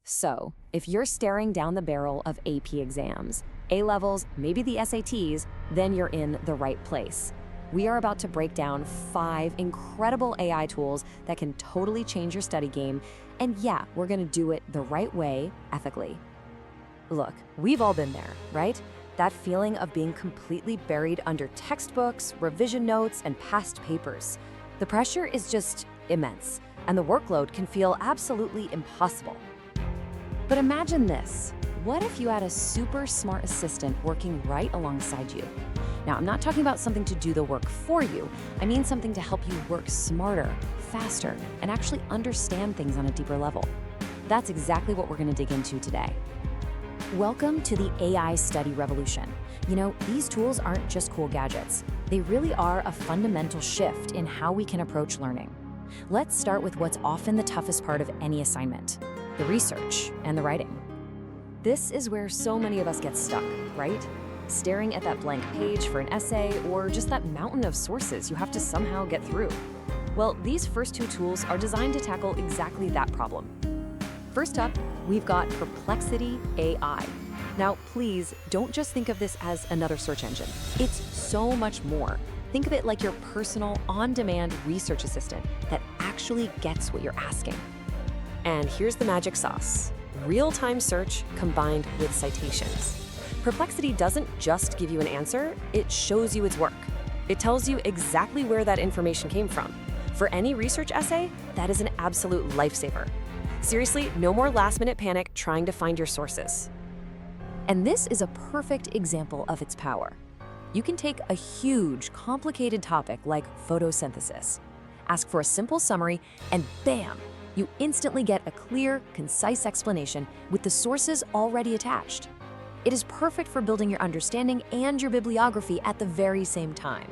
So, if you're staring down the barrel of AP exams, A-levels, maybe the SATs, then you're in the right place. We are about to break down 5 incredible AI tools that can totally change your study game, and yeah, we're gonna do it the right way, ethically. Look, we've all been there, right? That feeling of being completely buried under textbooks, revision notes, and past papers. The pressure is just immense, and the workload can feel absolutely impossible. But imagine this. What if you had a super smart assistant working right alongside you? Now, I'm not talking about something to do the work for you. I mean something to help you work smarter, faster, and actually understand things on a deeper level. That's exactly what we're going to dig into today. Welcome to the AI study revolution. You know, these tools aren't just cool gadgets. They really are a fundamental shift in how we can approach learning. Let's start with what's often the toughest part of any assignment: the research and the writing. This is where so many of us get stuck, right? Staring at that blank page for an essay or just that mountain of sources you have to somehow get through. Well, these first 2 tools are designed to tackle exactly that problem. First up, we've got Perplexity AI. Now, please don't just think of this as another search engine. It's so much more. Think of it like your personal, on-demand research assistant that actually gets what you're asking. And here's the magic sauce: real-time search combined with citations. Perplexity doesn't just give you an answer, it shows you its work. It tells you exactly where that information came from. For any research essay, that is an absolute lifesaver. Seriously, no more last-minute panic trying to find your sources. And this is a perfect example of its power. You can take a huge, complicated topic like photosynthesis, ask for a simple summary, and bam! You instantly get a clear, concise explanation with the sources already attached. It is perfect for building your understanding and your bibliography at the very same time.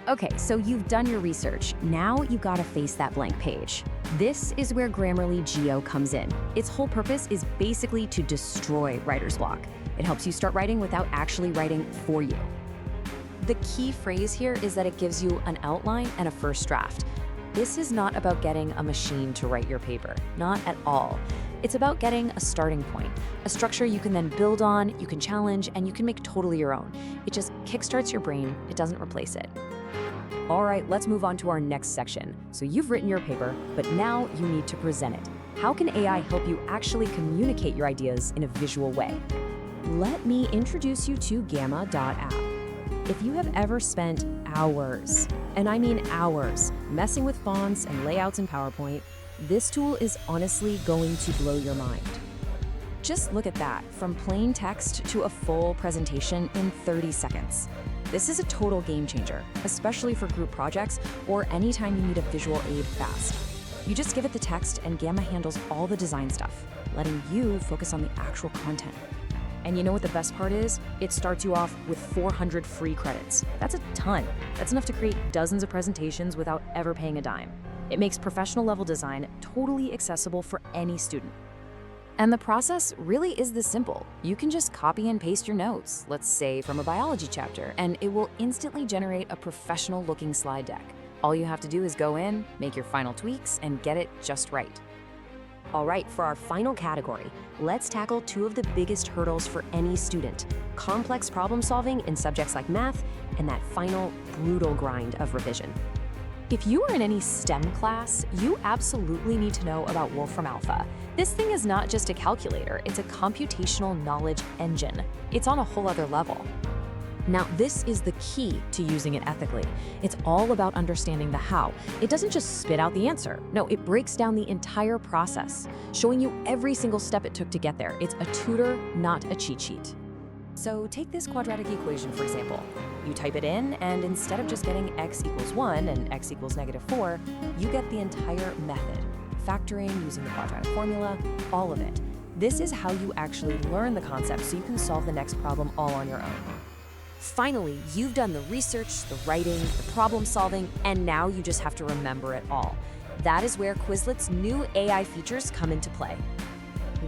Okay, so you've done your research. Now you gotta face that blank page. This is where GrammarlyGO comes in. Its whole purpose is basically to destroy writer's block. It helps you start writing without actually writing for you. The key phrase here is that it gives you an outline and a first draft. This is not about getting a machine to write your paper, not at all. It's about getting a starting point, a structure you can then build on, you can challenge, and you can make totally your own. It just kickstarts your brain, it doesn't replace it. All right, let's move on to our next section. So you've written your paper, but now you need to present it. How can AI help you actually communicate your ideas in a visual way? Let me introduce you to Gamma.app. If you have ever spent hours, and I mean hours, messing with fonts and layouts in PowerPoint, this tool is honestly going to blow your mind. Just look at that, from plain text to a full presentation in 30 seconds. This is a total game changer, especially for group projects or anytime you need a visual aid fast. You just give it the text and Gamma handles all the design stuff, letting you focus on the actual content. And you know what the best part is? It starts you off with 400 free credits. That's a ton. That's enough to create dozens of presentations without ever paying a dime. It makes professional level design totally accessible for any student. And the process really is this simple. You can just copy and paste your notes, let's say from a biology chapter, and it will instantly generate a professional looking slide deck. All you have to do is go in, make your final tweaks, and get it just right. All right, for our final category, let's tackle 2 of the biggest hurdles for any student: complex problem solving in subjects like math, and that final brutal grind of revision. If you are in any STEM class, you absolutely need to know about Wolfram Alpha. This thing is not just a calculator, it's a computational knowledge engine. It's on a whole other level. Now, this is the key to using it ethically. It's all about understanding the how. It doesn't just spit out the answer. No, it breaks down the entire process, showing you every single step it took to get there. It's a tutor, not a cheat sheet. So take this quadratic equation, for example. You type it in, and instead of just getting x equals 1 and x equals -4, you get the entire method. Factoring, using the quadratic formula, all of it. This is how you actually learn the concept so you can solve the next problem all on your own. Finally, you've done the research, the writing, the problem solving, and now you just have to remember it all. That is where Quizlet's new AI features come into play.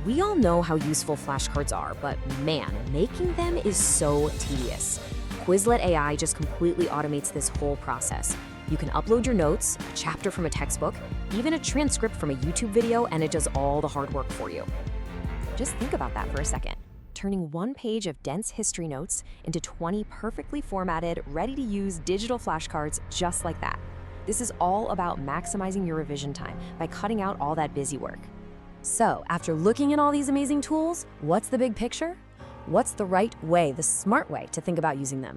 We all know how useful flashcards are, but man, making them is so tedious. Quizlet AI just completely automates this whole process. You can upload your notes, a chapter from a textbook, even a transcript from a YouTube video, and it does all the hard work for you. Just think about that for a second. Turning one page of dense history notes into 20 perfectly formatted, ready-to-use digital flashcards just like that. This is all about maximizing your revision time by cutting out all that busy work. So, after looking at all these amazing tools, what's the big picture? What's the right way, the smart way to think about using them?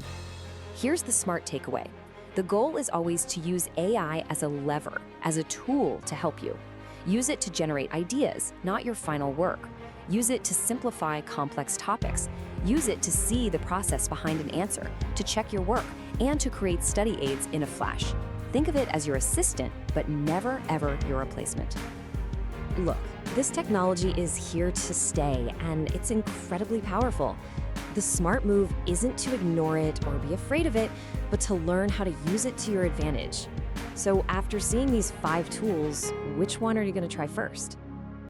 Here's the smart takeaway. The goal is always to use AI as a lever, as a tool to help you. Use it to generate ideas, not your final work. Use it to simplify complex topics. Use it to see the process behind an answer, to check your work, and to create study aids in a flash. Think of it as your assistant, but never, ever your replacement. Look, this technology is here to stay, and it's incredibly powerful. The smart move isn't to ignore it or be afraid of it, but to learn how to use it to your advantage. So after seeing these 5 tools, which one are you going to try first?